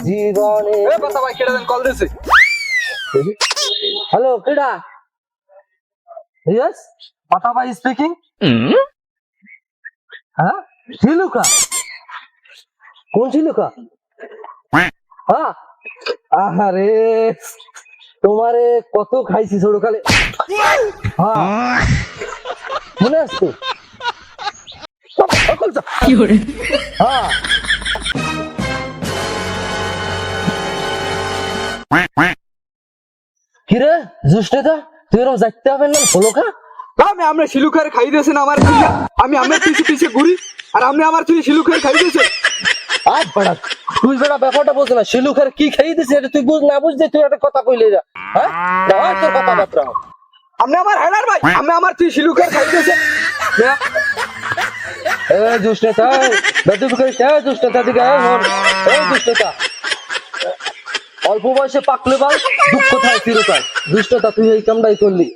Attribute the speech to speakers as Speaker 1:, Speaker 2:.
Speaker 1: জীবনে
Speaker 2: এ বাতা ভাই কেডা দেন কল দিছে
Speaker 1: হ্যালো কেডা ইয়েস
Speaker 2: বাতা ভাই স্পিকিং
Speaker 1: হ্যাঁ শিলুকা কোন শিলুকা হ্যাঁ আহারে তোমারে কত খাইছি ছোটকালে হ্যাঁ মনে আসতো হ্যাঁ কিরে জুস্টেদা তুই এরকম যাইতে হবে না হলো কা
Speaker 2: আমরা শিলুখার খাই দিয়েছেন আমার থেকে আমি আমার পিছে পিছে ঘুরি আর আপনি আমার থেকে শিলুখার খাই দিয়েছেন
Speaker 1: আজ বড়া তুই বড়া ব্যাপারটা বুঝ না শিলুখার কি খাইয়ে দিছে এটা তুই বুঝ না বুঝতে তুই একটা কথা কইলে যা হ্যাঁ দাও তোর কথা বাত্রা
Speaker 2: আপনি আমার হেডার ভাই আমি আমার থেকে শিলুখার খাই দিয়েছেন
Speaker 1: এ জুস্টেদা বেদু করিস এ জুস্টেদা দিকে এ জুস্টেদা অল্প বয়সে পাকলে বাল দুঃখ থাকে চিরকাল দুষ্টতা তুই এই কামটাই করলি